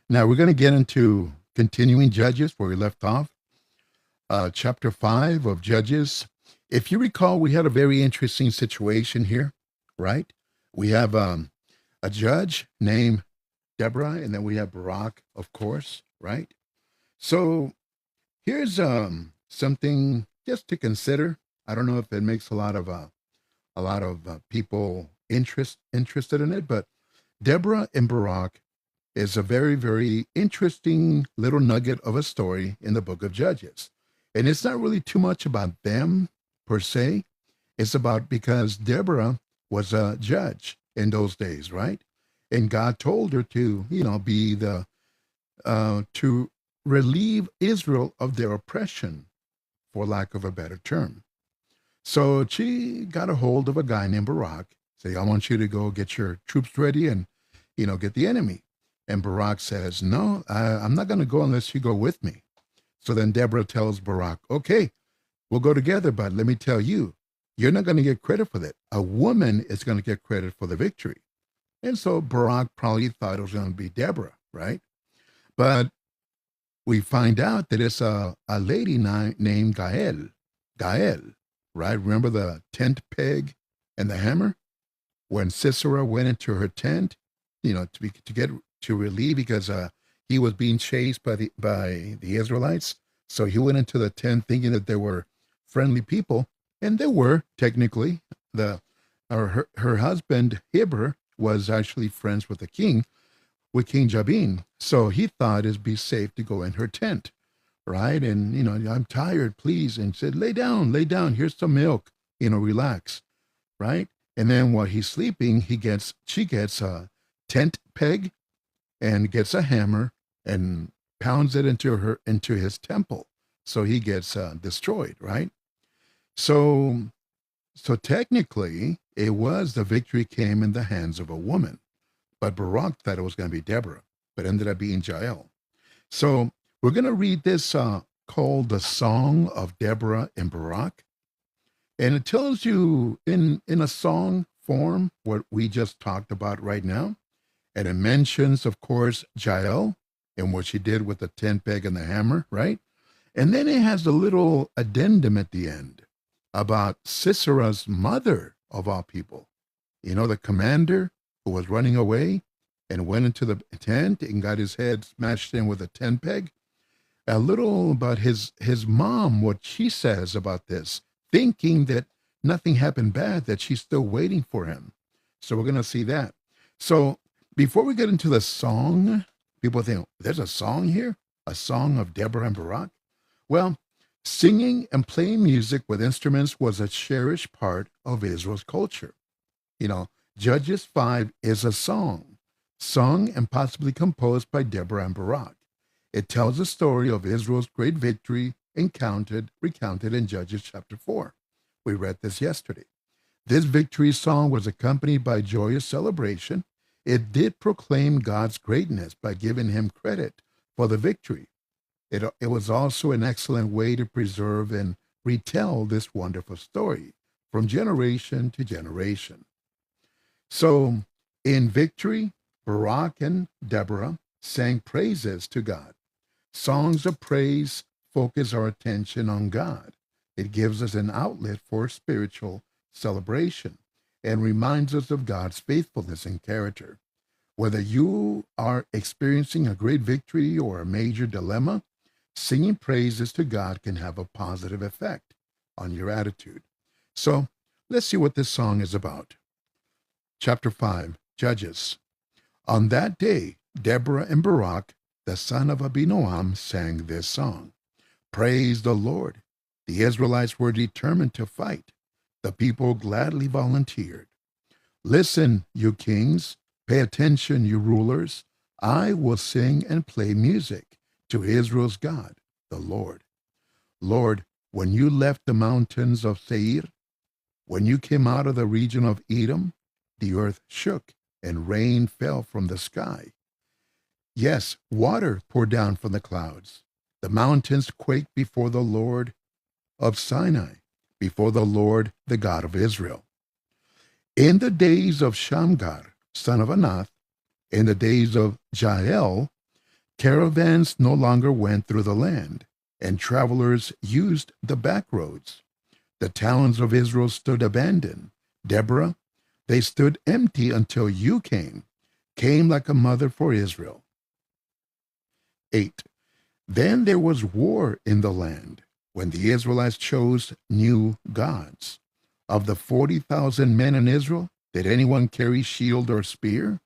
Now we're going to get into continuing Judges where we left off, chapter 5 of Judges. If you recall, we had a very interesting situation here, right? We have a judge named Deborah, and then we have Barak, of course, right? So here's something just to consider. I don't know if it makes a lot of people interested in it, but Deborah and Barak is a very, very interesting little nugget of a story in the book of Judges. And it's not really too much about them per se. It's about because Deborah was a judge in those days, right? And God told her to, be to relieve Israel of their oppression, for lack of a better term. So she got a hold of a guy named Barak, say, I want you to go get your troops ready and, get the enemy. And Barak says, no, I'm not going to go unless you go with me. So then Deborah tells Barak, okay, we'll go together, but let me tell you, you're not going to get credit for that. A woman is going to get credit for the victory. And so Barak probably thought it was going to be Deborah, right? But we find out that it's a lady named Gael. Gael, right? Remember the tent peg and the hammer? When Sisera went into her tent, to relieve because he was being chased by the Israelites. So he went into the tent thinking that there were friendly people, and there were technically. Her husband Heber was actually friends with the king, with King Jabin. So he thought it'd be safe to go in her tent, right? And I'm tired, please, and said, lay down, lay down. Here's some milk. Relax, right? And then while he's sleeping, she gets a tent peg and gets a hammer and pounds it into his temple, so he gets destroyed, right? So so technically, it was the victory came in the hands of a woman, but Barak thought it was going to be Deborah, but ended up being Jael. So we're going to read this called the Song of Deborah and Barak, and it tells you in a song form what we just talked about right now. And it mentions, of course, Jael and what she did with the tent peg and the hammer, right? And then it has a little addendum at the end about Sisera's mother, of all people. The commander who was running away and went into the tent and got his head smashed in with a tent peg. A little about his mom, what she says about this, thinking that nothing happened bad, that she's still waiting for him. So we're going to see that. So before we get into the song, people think, there's a song here? A song of Deborah and Barak? Well, singing and playing music with instruments was a cherished part of Israel's culture. You know, Judges 5 is a song, sung and possibly composed by Deborah and Barak. It tells the story of Israel's great victory recounted in Judges chapter 4. We read this yesterday. This victory song was accompanied by joyous celebration. It did proclaim God's greatness by giving him credit for the victory. It was also an excellent way to preserve and retell this wonderful story from generation to generation. So, in victory, Barak and Deborah sang praises to God. Songs of praise focus our attention on God. It gives us an outlet for spiritual celebration and reminds us of God's faithfulness and character. Whether you are experiencing a great victory or a major dilemma, singing praises to God can have a positive effect on your attitude. So let's see what this song is about. Chapter 5, Judges. On that day, Deborah and Barak, the son of Abinoam, sang this song. Praise the Lord. The Israelites were determined to fight. The people gladly volunteered. Listen, you kings. Pay attention, you rulers. I will sing and play music to Israel's God, the Lord. Lord, when you left the mountains of Seir, when you came out of the region of Edom, the earth shook and rain fell from the sky. Yes, water poured down from the clouds. The mountains quaked before the Lord of Sinai, before the Lord, the God of Israel. In the days of Shamgar, son of Anath, in the days of Jael, Caravans no longer went through the land, and travelers used the back roads. The towns of Israel stood abandoned. Deborah, they stood empty until you came like a mother for Israel. 8. Then there was war in the land when the Israelites chose new gods. Of the 40,000 men in Israel, did anyone carry shield or spear?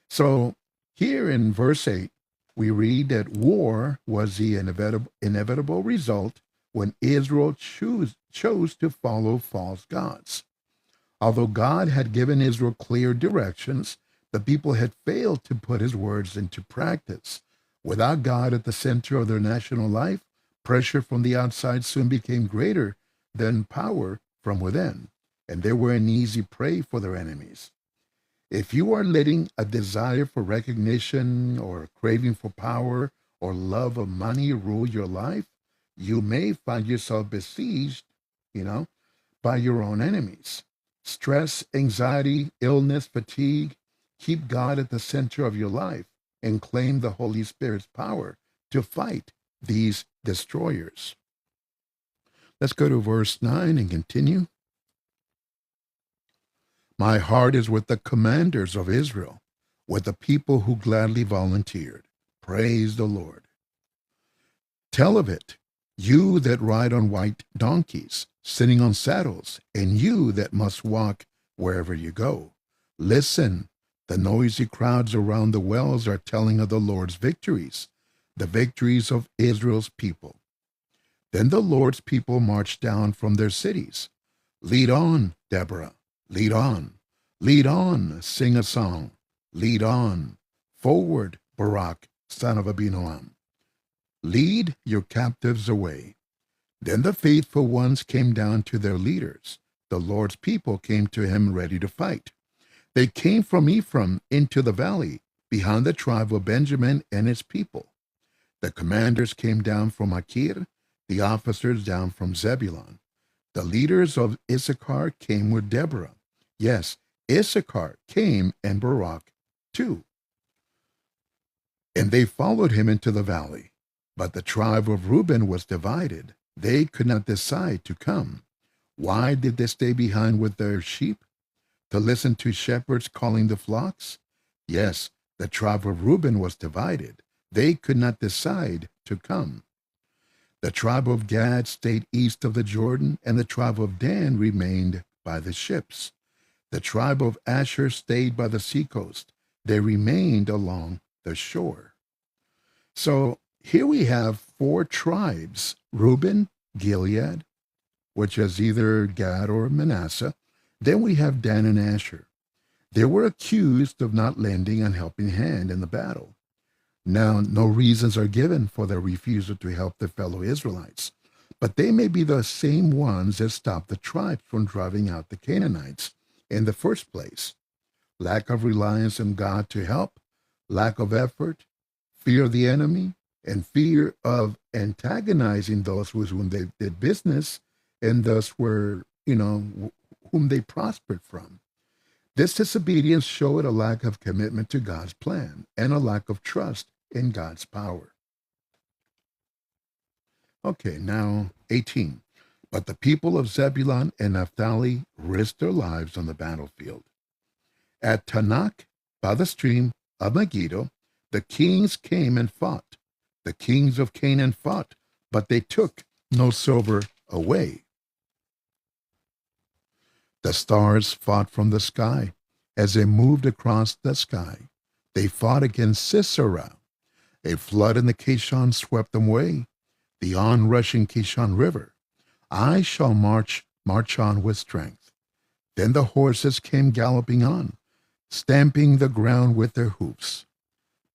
So here in verse 8, we read that war was the inevitable result when Israel chose to follow false gods. Although God had given Israel clear directions, the people had failed to put his words into practice. Without God at the center of their national life, pressure from the outside soon became greater than power from within, and they were an easy prey for their enemies. If you are letting a desire for recognition or a craving for power or love of money rule your life, you may find yourself besieged, by your own enemies. Stress, anxiety, illness, fatigue. Keep God at the center of your life and claim the Holy Spirit's power to fight these destroyers. Let's go to verse 9 and continue. My heart is with the commanders of Israel, with the people who gladly volunteered. Praise the Lord. Tell of it, you that ride on white donkeys, sitting on saddles, and you that must walk wherever you go. Listen, the noisy crowds around the wells are telling of the Lord's victories, the victories of Israel's people. Then the Lord's people marched down from their cities. Lead on, Deborah, lead on. Lead on, sing a song. Lead on. Forward, Barak, son of Abinoam. Lead your captives away. Then the faithful ones came down to their leaders. The Lord's people came to him ready to fight. They came from Ephraim into the valley, behind the tribe of Benjamin and its people. The commanders came down from Achir, the officers down from Zebulun. The leaders of Issachar came with Deborah. Yes, Issachar came and Barak too. And they followed him into the valley. But the tribe of Reuben was divided. They could not decide to come. Why did they stay behind with their sheep? To listen to shepherds calling the flocks? Yes, the tribe of Reuben was divided. They could not decide to come. The tribe of Gad stayed east of the Jordan, and the tribe of Dan remained by the ships. The tribe of Asher stayed by the seacoast. They remained along the shore. So here we have 4 tribes: Reuben, Gilead, which is either Gad or Manasseh. Then we have Dan and Asher. They were accused of not lending a helping hand in the battle. Now, no reasons are given for their refusal to help their fellow Israelites, but they may be the same ones that stopped the tribes from driving out the Canaanites in the first place. Lack of reliance on God to help, lack of effort, fear of the enemy, and fear of antagonizing those with whom they did business and thus were, whom they prospered from. This disobedience showed a lack of commitment to God's plan and a lack of trust in God's power. Okay, now 18. But the people of Zebulun and Naphtali risked their lives on the battlefield. At Tanakh, by the stream of Megiddo, the kings came and fought. The kings of Canaan fought, but they took no silver away. The stars fought from the sky as they moved across the sky. They fought against Sisera. A flood in the Kishon swept them away, the onrushing Kishon River. I shall march on with strength. Then the horses came galloping on, stamping the ground with their hoofs.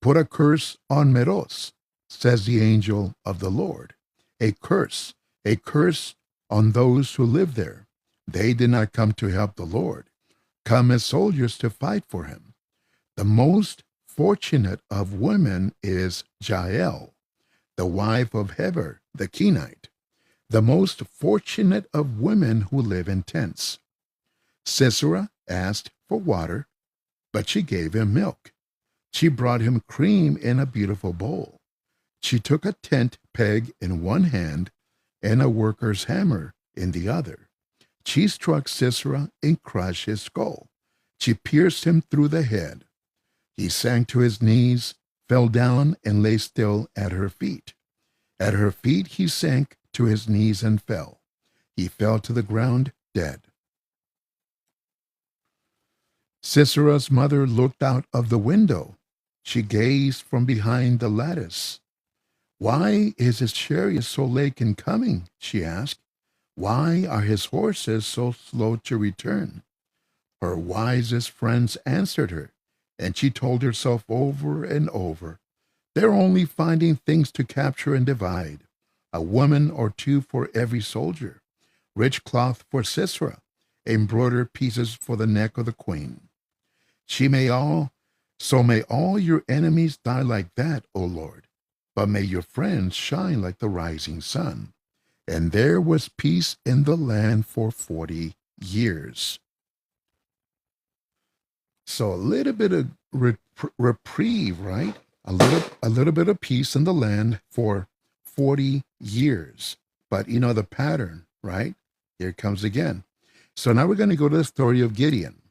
Put a curse on Meroz, says the angel of the Lord. A curse on those who live there. They did not come to help the Lord, come as soldiers to fight for him. The most fortunate of women is Jael, the wife of Heber the Kenite, the most fortunate of women who live in tents. Sisera asked for water, but she gave him milk. She brought him cream in a beautiful bowl. She took a tent peg in one hand and a worker's hammer in the other. She struck Sisera and crushed his skull. She pierced him through the head. He sank to his knees, fell down, and lay still at her feet. At her feet he sank to his knees and fell. He fell to the ground dead. Sisera's mother looked out of the window. She gazed from behind the lattice. "Why is his chariot so late in coming?" she asked. "Why are his horses so slow to return?" Her wisest friends answered her, and she told herself over and over, "They're only finding things to capture and divide. A woman or two for every soldier, rich cloth for Sisera, embroidered pieces for the neck of the queen. So may all your enemies die like that, O Lord, but may your friends shine like the rising sun." And there was peace in the land for 40 years. So a little bit of reprieve, right? A little bit of peace in the land for 40 years. But you know the pattern, right? Here it comes again. So now we're going to go to the story of Gideon.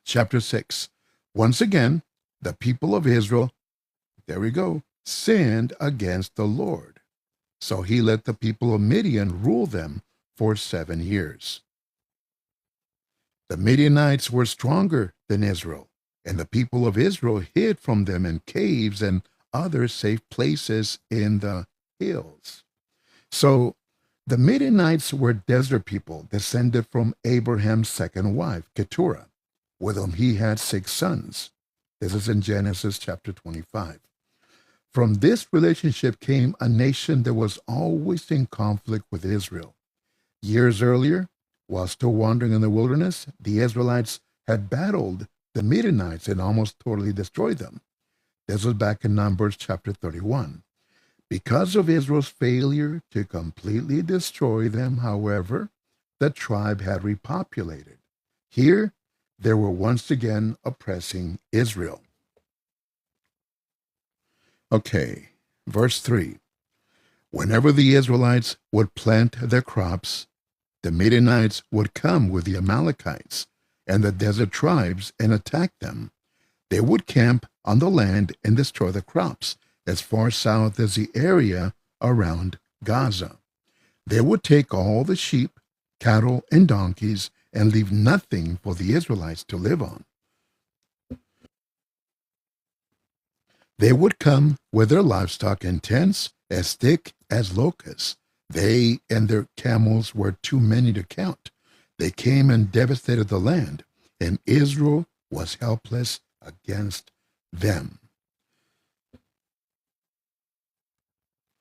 Chapter 6. Once again, the people of Israel, there we go, sinned against the Lord. So he let the people of Midian rule them for 7 years. The Midianites were stronger than Israel, and the people of Israel hid from them in caves and other safe places in the hills. So the Midianites were desert people descended from Abraham's second wife, Keturah, with whom he had 6 sons. This is in Genesis chapter 25. From this relationship came a nation that was always in conflict with Israel. Years earlier, while still wandering in the wilderness, the Israelites had battled the Midianites and almost totally destroyed them. This was back in Numbers chapter 31. Because of Israel's failure to completely destroy them, however, the tribe had repopulated. Here, they were once again oppressing Israel. Okay, verse 3. Whenever the Israelites would plant their crops, the Midianites would come with the Amalekites and the desert tribes and attack them. They would camp on the land and destroy the crops as far south as the area around Gaza. They would take all the sheep, cattle, and donkeys and leave nothing for the Israelites to live on. They would come with their livestock in tents as thick as locusts. They and their camels were too many to count. They came and devastated the land, and Israel was helpless against them.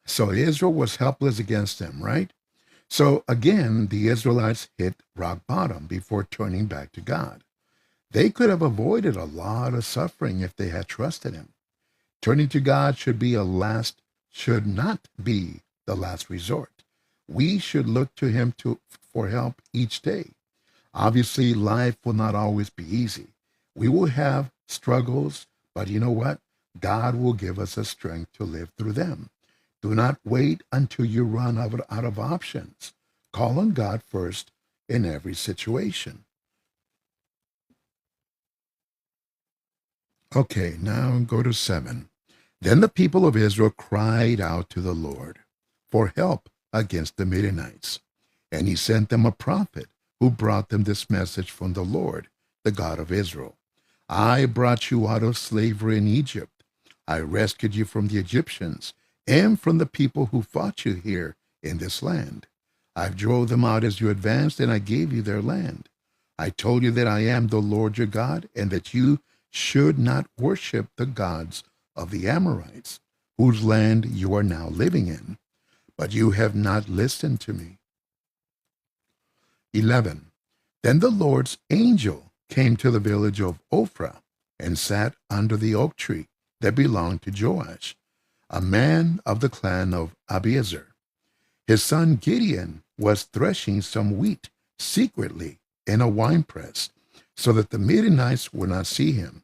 So Israel was helpless against them, right? So again, the Israelites hit rock bottom before turning back to God. They could have avoided a lot of suffering if they had trusted him. Turning to God should not be the last resort. We should look to him for help each day. Obviously, life will not always be easy. We will have struggles, but you know what? God will give us the strength to live through them. Do not wait until you run out of options. Call on God first in every situation. Okay, now go to 7. Then the people of Israel cried out to the Lord for help against the Midianites. And he sent them a prophet who brought them this message from the Lord, the God of Israel. "I brought you out of slavery in Egypt. I rescued you from the Egyptians and from the people who fought you here in this land. I drove them out as you advanced, and I gave you their land. I told you that I am the Lord your God, and that you should not worship the gods of the Amorites, whose land you are now living in. But you have not listened to me." 11. Then the Lord's angel came to the village of Ophrah and sat under the oak tree that belonged to Joash, a man of the clan of Abiezer. His son Gideon was threshing some wheat secretly in a winepress, so that the Midianites would not see him.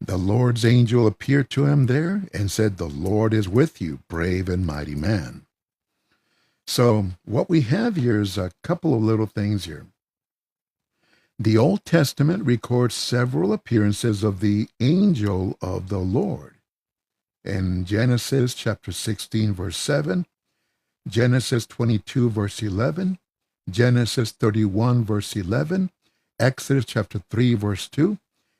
The Lord's angel appeared to him there and said, "The Lord is with you, brave and mighty man." So what we have here is a couple of little things here. The Old Testament records several appearances of the angel of the Lord. In Genesis chapter 16, verse 7, Genesis 22, verse 11, Genesis 31, verse 11, Exodus chapter 3, verse 2,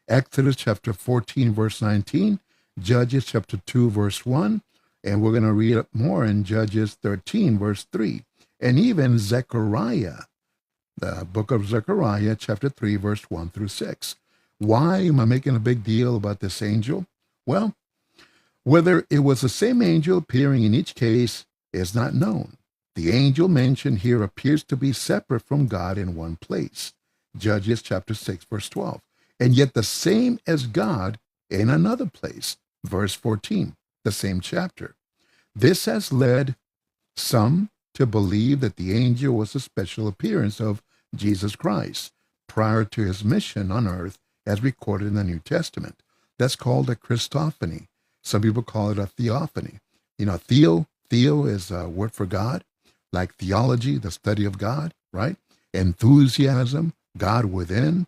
Exodus chapter 14, verse 19, Judges chapter 2, verse 1, and we're going to read more in Judges 13, verse 3, and even Zechariah, the book of Zechariah, chapter 3, verse 1 through 6. Why am I making a big deal about this angel? Well, whether it was the same angel appearing in each case is not known. The angel mentioned here appears to be separate from God in one place, Judges chapter 6, verse 12, and yet the same as God in another place, verse 14, the same chapter. This has led some to believe that the angel was a special appearance of Jesus Christ prior to his mission on earth as recorded in the New Testament. That's called a Christophany. Some people call it a theophany. Theo is a word for God, like theology, the study of God, right? Enthusiasm, God within.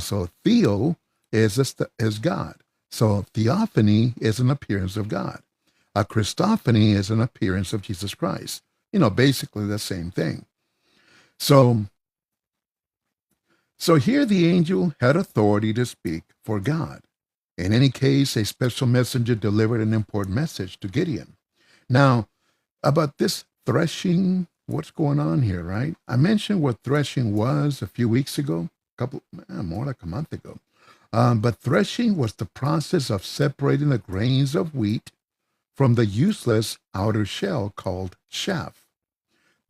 So theo is God. So theophany is an appearance of God. A Christophany is an appearance of Jesus Christ. Basically the same thing. So here the angel had authority to speak for God. In any case, a special messenger delivered an important message to Gideon. Now, about this threshing, what's going on here, right? I mentioned what threshing was a few weeks ago, more like a month ago. But threshing was the process of separating the grains of wheat from the useless outer shell called chaff.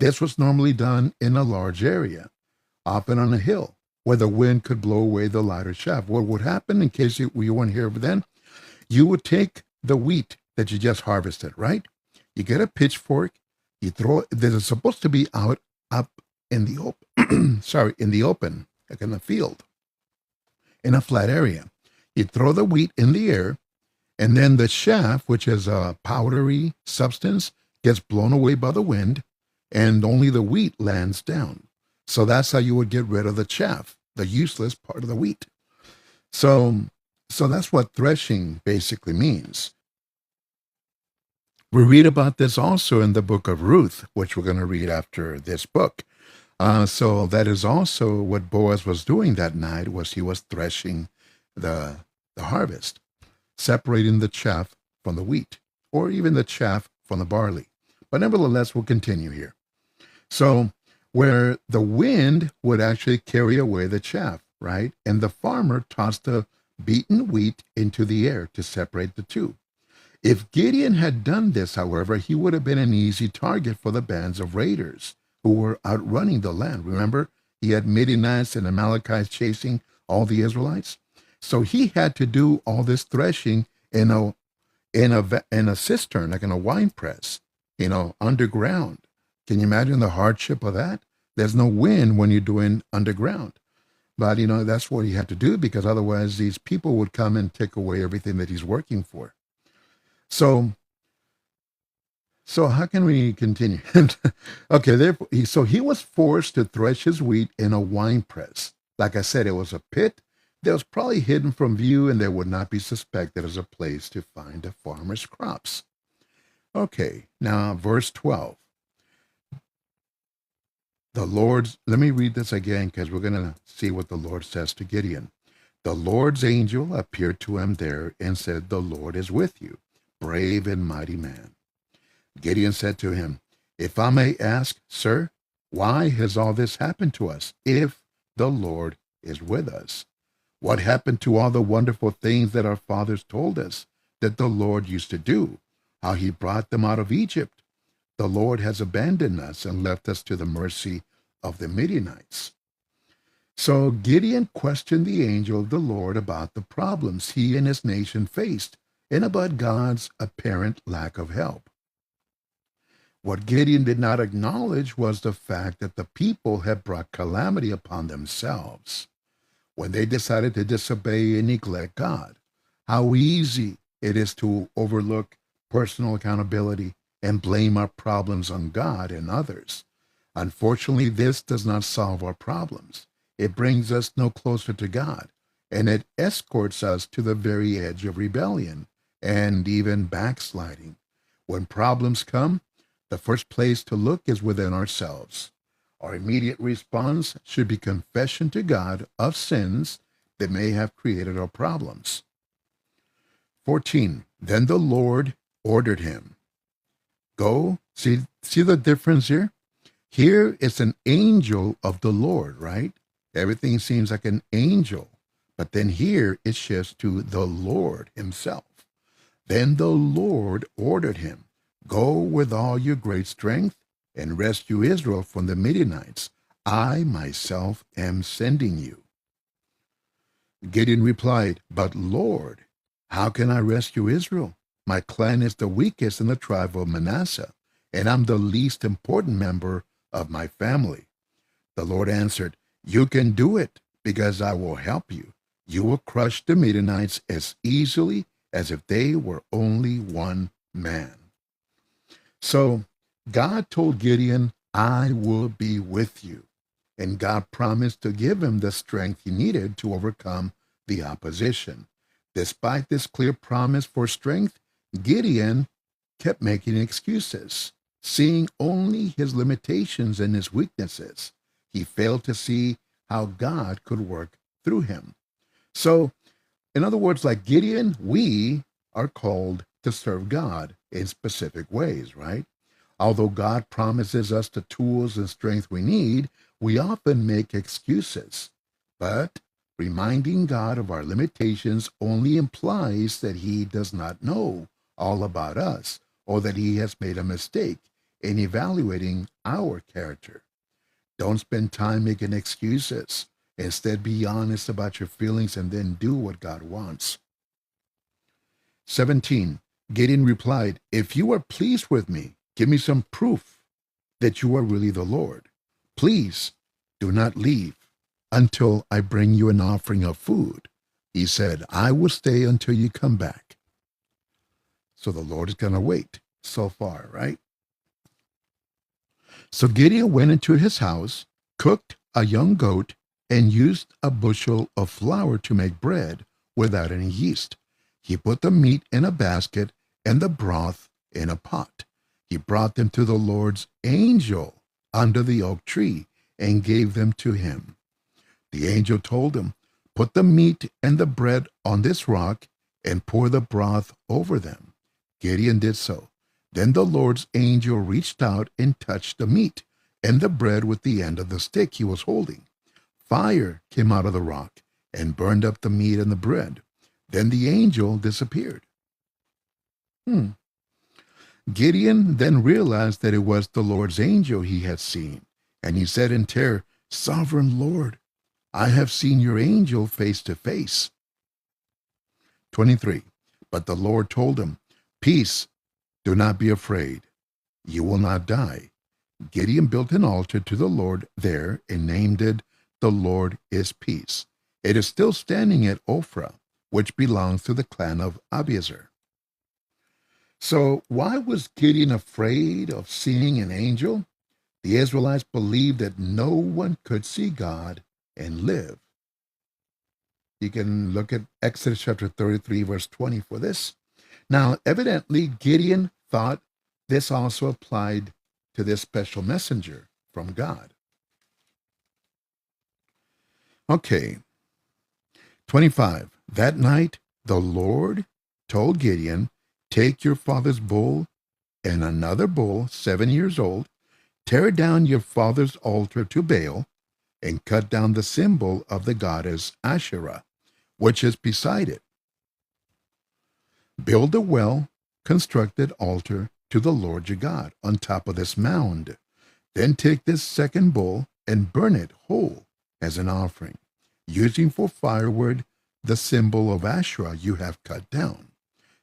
This was normally done in a large area, often on a hill, where the wind could blow away the lighter chaff. What would happen, in case you weren't here then, you would take the wheat that you just harvested, right? You get a pitchfork, you throw it, there's supposed to be up in the open, in the open, like in the field, in a flat area. You throw the wheat in the air, and then the chaff, which is a powdery substance, gets blown away by the wind, and only the wheat lands down. So that's how you would get rid of the chaff, the useless part of the wheat. So that's what threshing basically means. We read about this also in the book of Ruth, which we're going to read after this book. So that is also what Boaz was doing that night, was he was threshing the harvest, separating the chaff from the wheat, or even the chaff from the barley. But nevertheless, we'll continue here. So where the wind would actually carry away the chaff, right? And the farmer tossed the beaten wheat into the air to separate the two. If Gideon had done this, however, he would have been an easy target for the bands of raiders who were outrunning the land. Remember, he had Midianites and Amalekites chasing all the Israelites. So he had to do all this threshing in a cistern, like in a wine press, underground. Can you imagine the hardship of that? There's no wind when you're doing underground. But, that's what he had to do, because otherwise these people would come and take away everything that he's working for. So how can we continue? Okay, therefore, he was forced to thresh his wheat in a wine press. Like I said, it was a pit that was probably hidden from view, and that would not be suspected as a place to find a farmer's crops. Okay, now verse 12. Let me read this again, because we're going to see what the Lord says to Gideon. The Lord's angel appeared to him there and said, "The Lord is with you, brave and mighty man." Gideon said to him, "If I may ask, sir, why has all this happened to us, if the Lord is with us? What happened to all the wonderful things that our fathers told us that the Lord used to do, how he brought them out of Egypt? The Lord has abandoned us and left us to the mercy of the Midianites." So Gideon questioned the angel of the Lord about the problems he and his nation faced, and about God's apparent lack of help. What Gideon did not acknowledge was the fact that the people had brought calamity upon themselves when they decided to disobey and neglect God. How easy it is to overlook personal accountability and blame our problems on God and others. Unfortunately, this does not solve our problems. It brings us no closer to God, and it escorts us to the very edge of rebellion and even backsliding. When problems come, the first place to look is within ourselves. Our immediate response should be confession to God of sins that may have created our problems. 14. Then the Lord ordered him. Go. See the difference here? Here it's an angel of the Lord, right? Everything seems like an angel. But then here it shifts to the Lord himself. Then the Lord ordered him, go with all your great strength and rescue Israel from the Midianites. I myself am sending you. Gideon replied, but Lord, how can I rescue Israel? My clan is the weakest in the tribe of Manasseh, and I'm the least important member of my family. The Lord answered, you can do it because I will help you. You will crush the Midianites as easily as if they were only one man. So God told Gideon, I will be with you. And God promised to give him the strength he needed to overcome the opposition. Despite this clear promise for strength, Gideon kept making excuses, seeing only his limitations and his weaknesses. He failed to see how God could work through him. So, in other words, like Gideon, we are called to serve God in specific ways, right? Although God promises us the tools and strength we need, we often make excuses. But reminding God of our limitations only implies that he does not know all about us or that he has made a mistake in evaluating our character. Don't spend time making excuses. Instead, be honest about your feelings and then do what God wants. 17. Gideon replied, if you are pleased with me, give me some proof that you are really the Lord. Please do not leave until I bring you an offering of food. He said, I will stay until you come back. So the Lord is going to wait so far, right? So Gideon went into his house, cooked a young goat, and used a bushel of flour to make bread without any yeast. He put the meat in a basket and the broth in a pot. He brought them to the Lord's angel under the oak tree and gave them to him. The angel told him, put the meat and the bread on this rock and pour the broth over them. Gideon did so. Then the Lord's angel reached out and touched the meat and the bread with the end of the stick he was holding. Fire came out of the rock and burned up the meat and the bread. Then the angel disappeared. Gideon then realized that it was the Lord's angel he had seen, and he said in terror, Sovereign Lord, I have seen your angel face to face. 23. But the Lord told him, peace, do not be afraid. You will not die. Gideon built an altar to the Lord there and named it, The Lord is Peace. It is still standing at Ophrah, which belongs to the clan of Abiezer. So why was Gideon afraid of seeing an angel? The Israelites believed that no one could see God and live. You can look at Exodus chapter 33, verse 20 for this. Now, evidently, Gideon thought this also applied to this special messenger from God. Okay. 25. That night, the Lord told Gideon, take your father's bull and another bull, 7 years old, tear down your father's altar to Baal, and cut down the symbol of the goddess Asherah, which is beside it. Build a well-constructed altar to the Lord your God on top of this mound. Then take this second bull and burn it whole as an offering, using for firewood the symbol of Asherah you have cut down.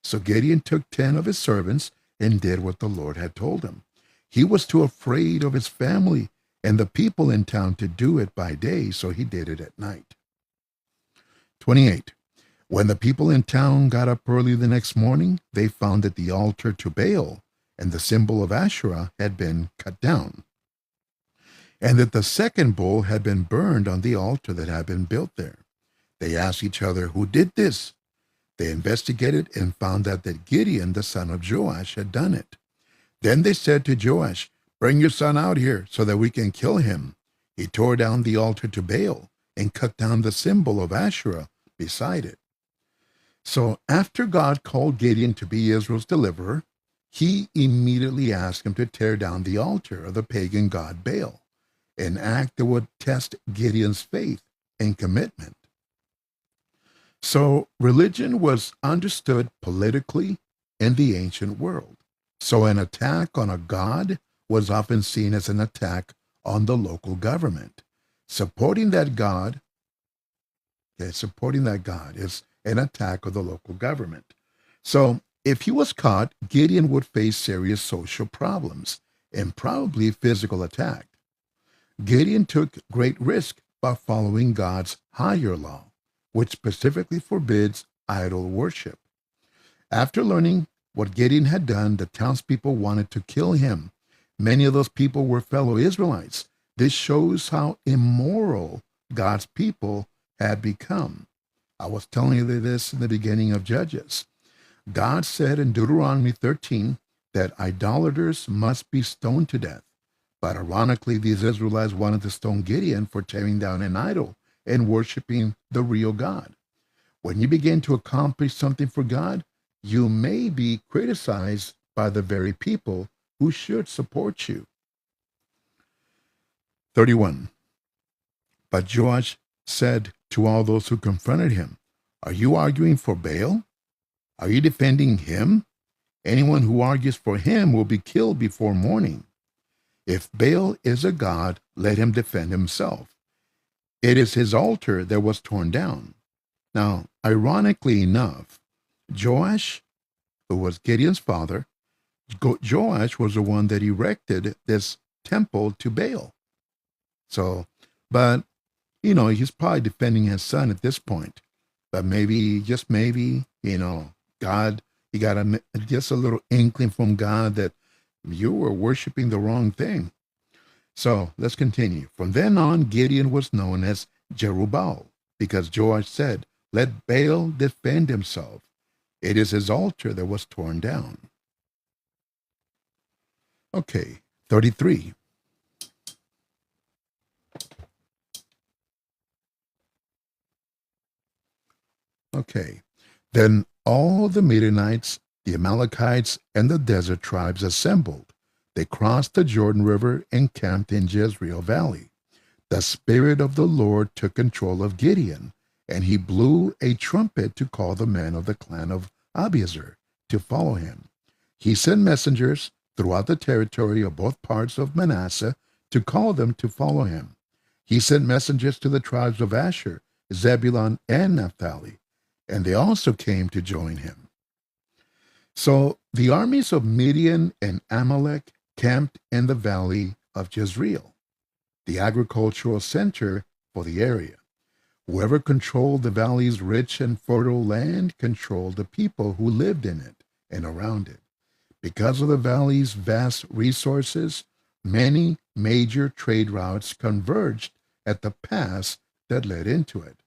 So Gideon took 10 of his servants and did what the Lord had told him. He was too afraid of his family and the people in town to do it by day, so he did it at night. 28. When the people in town got up early the next morning, they found that the altar to Baal and the symbol of Asherah had been cut down, and that the second bull had been burned on the altar that had been built there. They asked each other, "Who did this?" They investigated and found out that Gideon, the son of Joash, had done it. Then they said to Joash, "Bring your son out here so that we can kill him." He tore down the altar to Baal and cut down the symbol of Asherah beside it. So after God called Gideon to be Israel's deliverer, he immediately asked him to tear down the altar of the pagan god Baal, an act that would test Gideon's faith and commitment. So religion was understood politically in the ancient world. So an attack on a god was often seen as an attack on the local government. Supporting that god is an attack of the local government. So if he was caught, Gideon would face serious social problems and probably physical attack. Gideon took great risk by following God's higher law, which specifically forbids idol worship. After learning what Gideon had done, the townspeople wanted to kill him. Many of those people were fellow Israelites. This shows how immoral God's people had become. I was telling you this in the beginning of Judges. God said in Deuteronomy 13 that idolaters must be stoned to death. But ironically, these Israelites wanted to stone Gideon for tearing down an idol and worshiping the real God. When you begin to accomplish something for God, you may be criticized by the very people who should support you. 31. But Joash said to all those who confronted him, "Are you arguing for Baal? Are you defending him? Anyone who argues for him will be killed before morning. If Baal is a god, let him defend himself. It is his altar that was torn down." Now, ironically enough, Joash, who was Gideon's father, Joash was the one that erected this temple to Baal. So, but, he's probably defending his son at this point. But maybe, just maybe, God, he got just a little inkling from God that you were worshiping the wrong thing. So let's continue. From then on, Gideon was known as Jerubbaal, because Joash said, "Let Baal defend himself. It is his altar that was torn down." Okay, 33. Okay, then all the Midianites, the Amalekites, and the desert tribes assembled. They crossed the Jordan River and camped in Jezreel Valley. The Spirit of the Lord took control of Gideon, and he blew a trumpet to call the men of the clan of Abiezer to follow him. He sent messengers throughout the territory of both parts of Manasseh to call them to follow him. He sent messengers to the tribes of Asher, Zebulun, and Naphtali, and they also came to join him. So the armies of Midian and Amalek camped in the valley of Jezreel, the agricultural center for the area. Whoever controlled the valley's rich and fertile land controlled the people who lived in it and around it. Because of the valley's vast resources, many major trade routes converged at the pass that led into it.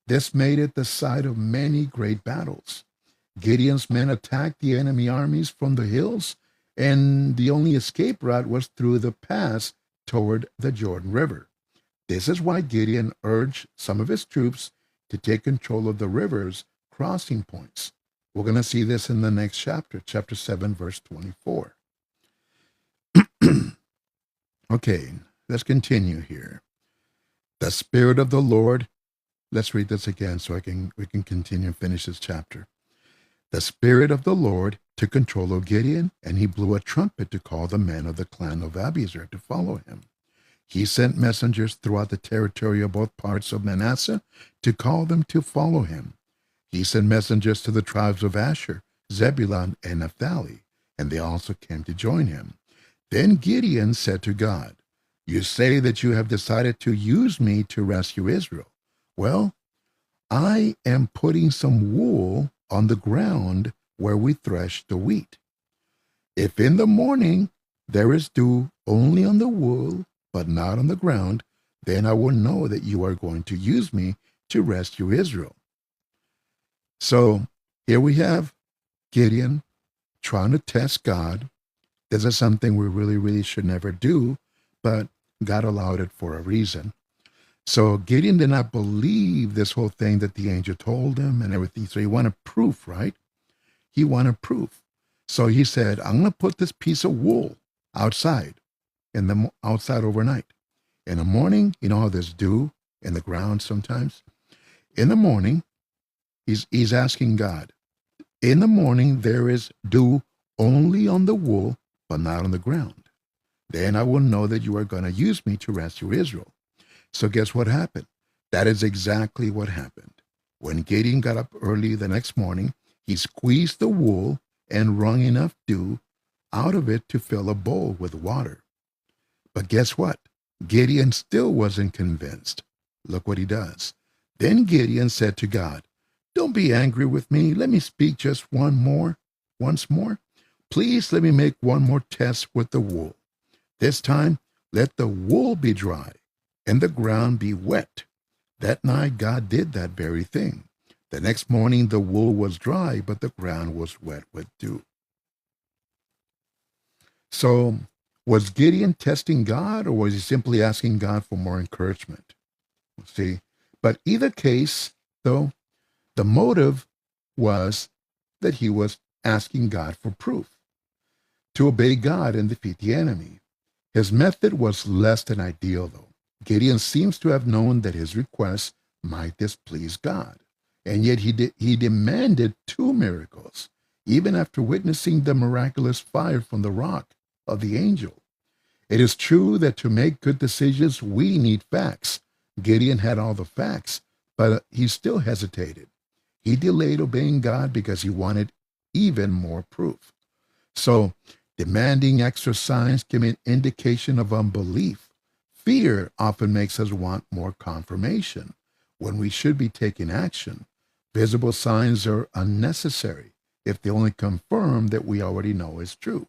This made it the site of many great battles. Gideon's men attacked the enemy armies from the hills, and the only escape route was through the pass toward the Jordan River. This is why Gideon urged some of his troops to take control of the river's crossing points. We're going to see this in the next chapter, chapter 7, verse 24. Okay, let's continue here. The Spirit of the Lord, let's read this again so we can continue and finish this chapter. The Spirit of the Lord took control of Gideon, and he blew a trumpet to call the men of the clan of Abiezer to follow him. He sent messengers throughout the territory of both parts of Manasseh to call them to follow him. He sent messengers to the tribes of Asher, Zebulun, and Naphtali, and they also came to join him. Then Gideon said to God, "You say that you have decided to use me to rescue Israel. Well, I I am putting some wool on the ground where we thresh the wheat. If in the morning there is dew only on the wool, but not on the ground, then I will know that you are going to use me to rescue Israel. So here we have Gideon trying to test God. This is something we really should never do, but God allowed it for a reason. So Gideon did not believe this whole thing that the angel told him and everything. So he wanted proof, right? He wanted proof. So he said, I'm going to put this piece of wool outside, outside overnight. In the morning, you know how there's dew in the ground sometimes? In the morning, he's asking God, in the morning there is dew only on the wool, but not on the ground. Then I will know that you are going to use me to rescue Israel. So guess what happened? That is exactly what happened. When Gideon got up early the next morning, he squeezed the wool and wrung enough dew out of it to fill a bowl with water. But guess what? Gideon still wasn't convinced. Look what he does. Then Gideon said to God, don't be angry with me. Let me speak just once more. Please let me make one more test with the wool. This time, let the wool be dry and the ground be wet. That night, God did that very thing. The next morning, the wool was dry, but the ground was wet with dew. So, was Gideon testing God, or was he simply asking God for more encouragement? See, but either case, though, the motive was that he was asking God for proof, to obey God and defeat the enemy. His method was less than ideal, though. Gideon seems to have known that his request might displease God, and yet he demanded 2 miracles, even after witnessing the miraculous fire from the rock of the angel. It is true that to make good decisions, we need facts. Gideon had all the facts, but he still hesitated. He delayed obeying God because he wanted even more proof. So, demanding extra signs can be an indication of unbelief. Fear often makes us want more confirmation when we should be taking action. Visible signs are unnecessary if they only confirm that we already know is true.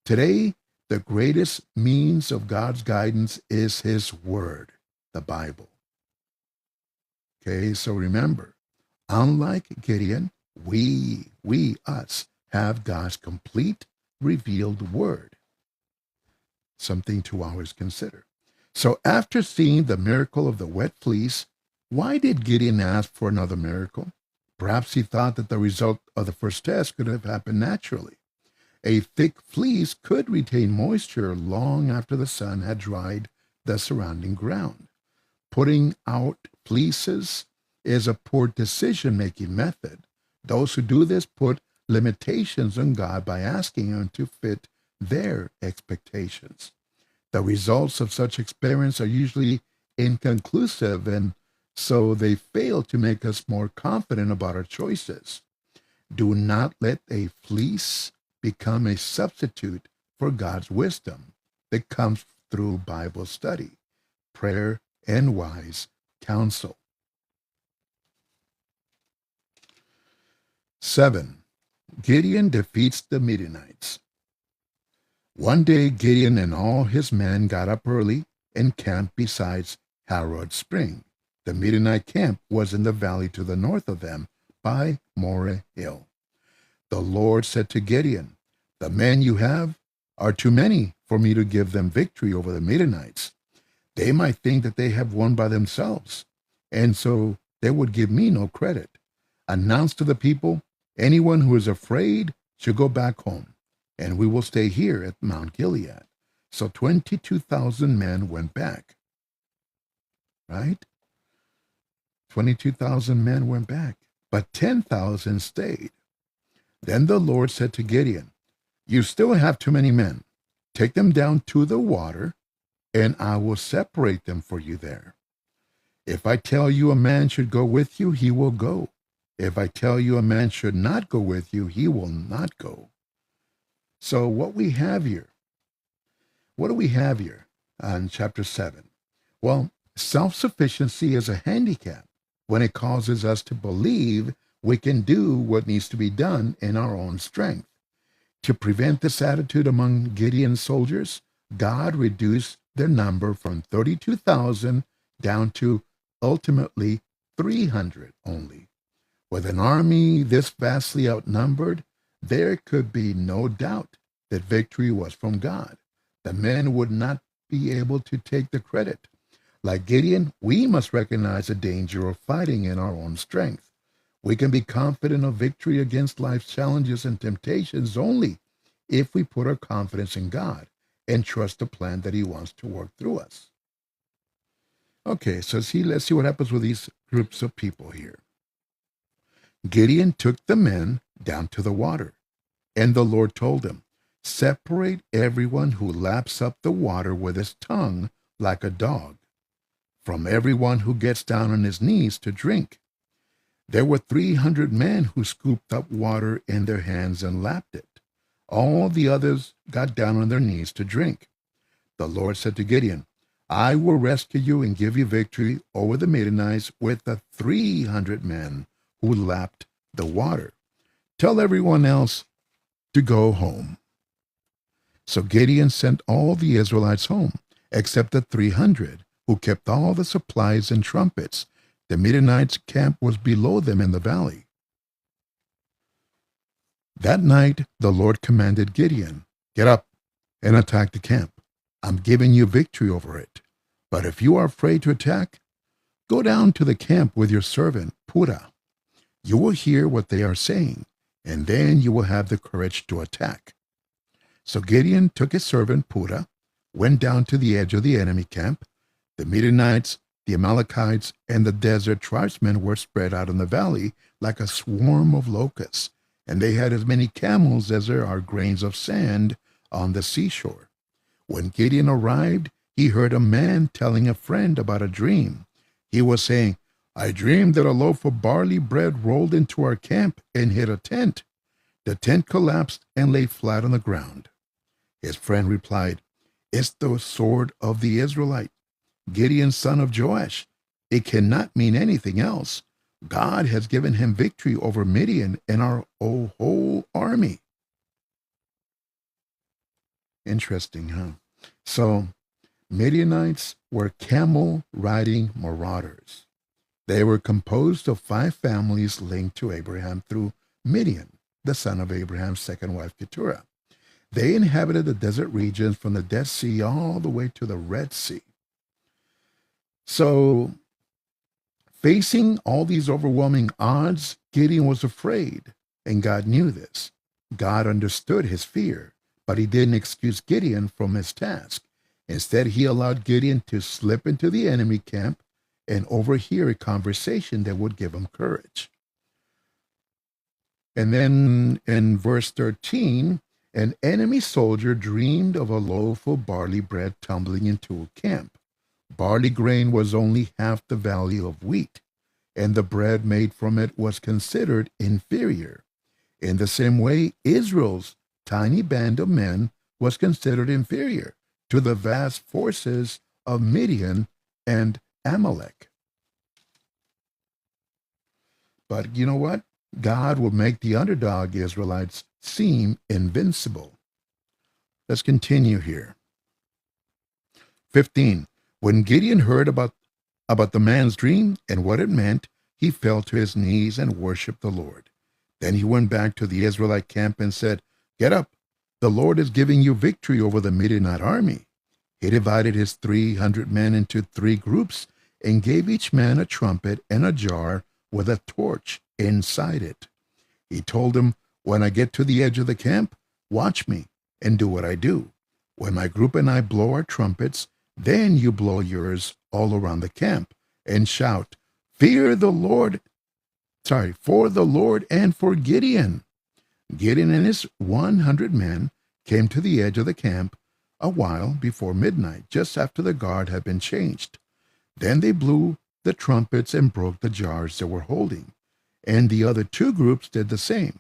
Today, the greatest means of God's guidance is His Word, the Bible. Okay, so remember, unlike Gideon, us, have God's complete revealed Word. Something to always consider. So after seeing the miracle of the wet fleece, why did Gideon ask for another miracle? Perhaps he thought that the result of the first test could have happened naturally. A thick fleece could retain moisture long after the sun had dried the surrounding ground. Putting out fleeces is a poor decision-making method. Those who do this put limitations on God by asking Him to fit their expectations. The results of such experiments are usually inconclusive, and so they fail to make us more confident about our choices. Do not let a fleece become a substitute for God's wisdom that comes through Bible study, prayer, and wise counsel. 7. Gideon defeats the Midianites. One day Gideon and all his men got up early and camped beside Harod Spring. The Midianite camp was in the valley to the north of them by Moreh Hill. The Lord said to Gideon, the men you have are too many for me to give them victory over the Midianites. They might think that they have won by themselves, and so they would give me no credit. Announce to the people, anyone who is afraid should go back home, and we will stay here at Mount Gilead. So 22,000 men went back. Right? 22,000 men went back, but 10,000 stayed. Then the Lord said to Gideon, you still have too many men. Take them down to the water, and I will separate them for you there. If I tell you a man should go with you, he will go. If I tell you a man should not go with you, he will not go. So what do we have here in chapter 7? Well, self-sufficiency is a handicap. when it causes us to believe we can do what needs to be done in our own strength. To prevent this attitude among Gideon's soldiers, God reduced their number from 32,000 down to ultimately 300 only. With an army this vastly outnumbered, there could be no doubt that victory was from God. The men would not be able to take the credit. Like Gideon, we must recognize the danger of fighting in our own strength. We can be confident of victory against life's challenges and temptations only if we put our confidence in God and trust the plan that He wants to work through us. Okay, so let's see what happens with these groups of people here. Gideon took the men down to the water, and the Lord told him, "Separate everyone who laps up the water with his tongue like a dog, from everyone who gets down on his knees to drink." There were 300 men who scooped up water in their hands and lapped it. All the others got down on their knees to drink. The Lord said to Gideon, "I will rescue you and give you victory over the Midianites with the 300 men who lapped the water. Tell everyone else to go home." So Gideon sent all the Israelites home, except the 300 who kept all the supplies and trumpets. The Midianites' camp was below them in the valley. That night the Lord commanded Gideon, "Get up and attack the camp. I'm giving you victory over it. But if you are afraid to attack, go down to the camp with your servant Purah. You will hear what they are saying, and then you will have the courage to attack." So Gideon took his servant Purah, went down to the edge of the enemy camp. The Midianites, the Amalekites, and the desert tribesmen were spread out in the valley like a swarm of locusts, and they had as many camels as there are grains of sand on the seashore. When Gideon arrived, he heard a man telling a friend about a dream. He was saying, "I dreamed that a loaf of barley bread rolled into our camp and hit a tent. The tent collapsed and lay flat on the ground." His friend replied, "It's the sword of the Israelite, Gideon, son of Joash. It cannot mean anything else. God has given him victory over Midian and our whole army." Interesting, huh? So, Midianites were camel-riding marauders. They were composed of 5 families linked to Abraham through Midian, the son of Abraham's second wife, Keturah. They inhabited the desert regions from the Dead Sea all the way to the Red Sea. So, facing all these overwhelming odds, Gideon was afraid, and God knew this. God understood his fear, but he didn't excuse Gideon from his task. Instead, he allowed Gideon to slip into the enemy camp and overhear a conversation that would give him courage. And then in verse 13, an enemy soldier dreamed of a loaf of barley bread tumbling into a camp. Barley grain was only half the value of wheat, and the bread made from it was considered inferior. In the same way, Israel's tiny band of men was considered inferior to the vast forces of Midian and Amalek. But you know what? God will make the underdog Israelites seem invincible. Let's continue here. 15. When Gideon heard about the man's dream and what it meant, he fell to his knees and worshiped the Lord. Then he went back to the Israelite camp and said, "Get up. The Lord is giving you victory over the Midianite army." He divided his 300 men into 3 groups and gave each man a trumpet and a jar with a torch inside it. He told them, "When I get to the edge of the camp, watch me and do what I do. When my group and I blow our trumpets, then you blow yours all around the camp and shout, 'For the Lord and for Gideon.'" Gideon and his 100 men came to the edge of the camp a while before midnight, just after the guard had been changed. Then they blew the trumpets and broke the jars they were holding, and the other 2 groups did the same.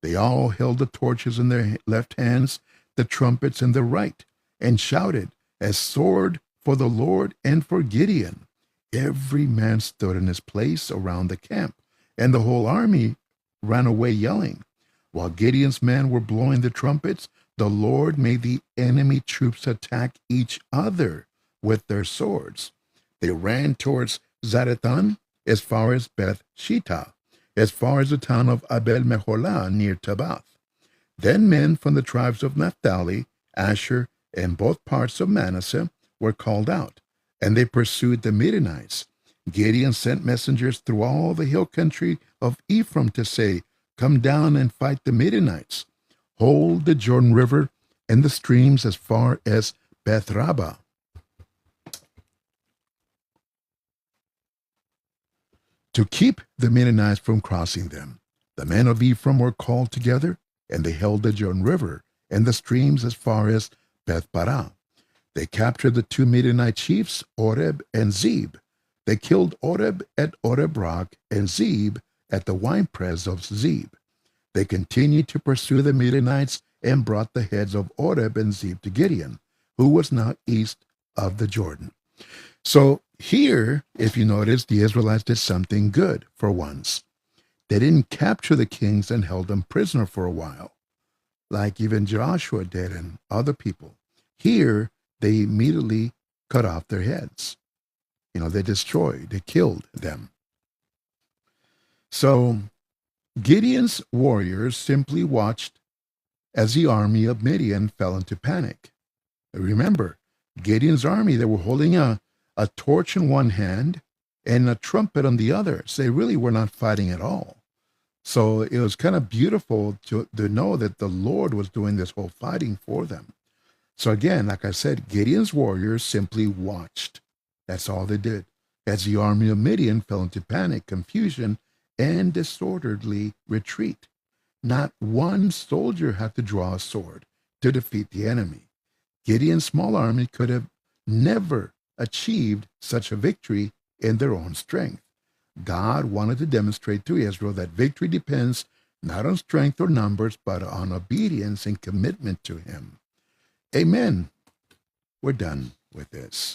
They all held the torches in their left hands, the trumpets in their right, and shouted, "A sword for the Lord and for Gideon." Every man stood in his place around the camp, and the whole army ran away yelling. While Gideon's men were blowing the trumpets, the Lord made the enemy troops attack each other with their swords. They ran towards Zarethan as far as Beth Shittah, as far as the town of Abel Meholah near Tabath. Then men from the tribes of Naphtali, Asher, and both parts of Manasseh were called out, and they pursued the Midianites. Gideon sent messengers through all the hill country of Ephraim to say, "Come down and fight the Midianites. Hold the Jordan River and the streams as far as Beth Rabbah." To keep the Midianites from crossing them, the men of Ephraim were called together, and they held the Jordan River and the streams as far as Beth Barah. They captured the two Midianite chiefs, Oreb and Zeb. They killed Oreb at Oreb Rock and Zeb at the winepress of Zeb. They continued to pursue the Midianites and brought the heads of Oreb and Zeb to Gideon, who was now east of the Jordan. So here, if you notice, the Israelites did something good for once. They didn't capture the kings and held them prisoner for a while, like even Joshua did and other people. Here, they immediately cut off their heads. They destroyed, they killed them. So Gideon's warriors simply watched as the army of Midian fell into panic. Remember, Gideon's army, they were holding a torch in one hand and a trumpet on the other. So they really were not fighting at all. So it was kind of beautiful to know that the Lord was doing this whole fighting for them. So again, like I said, Gideon's warriors simply watched. That's all they did. As the army of Midian fell into panic, confusion, and disorderly retreat. Not one soldier had to draw a sword to defeat the enemy. Gideon's small army could have never achieved such a victory in their own strength. God wanted to demonstrate to Israel that victory depends not on strength or numbers, but on obedience and commitment to Him. Amen. We're done with this.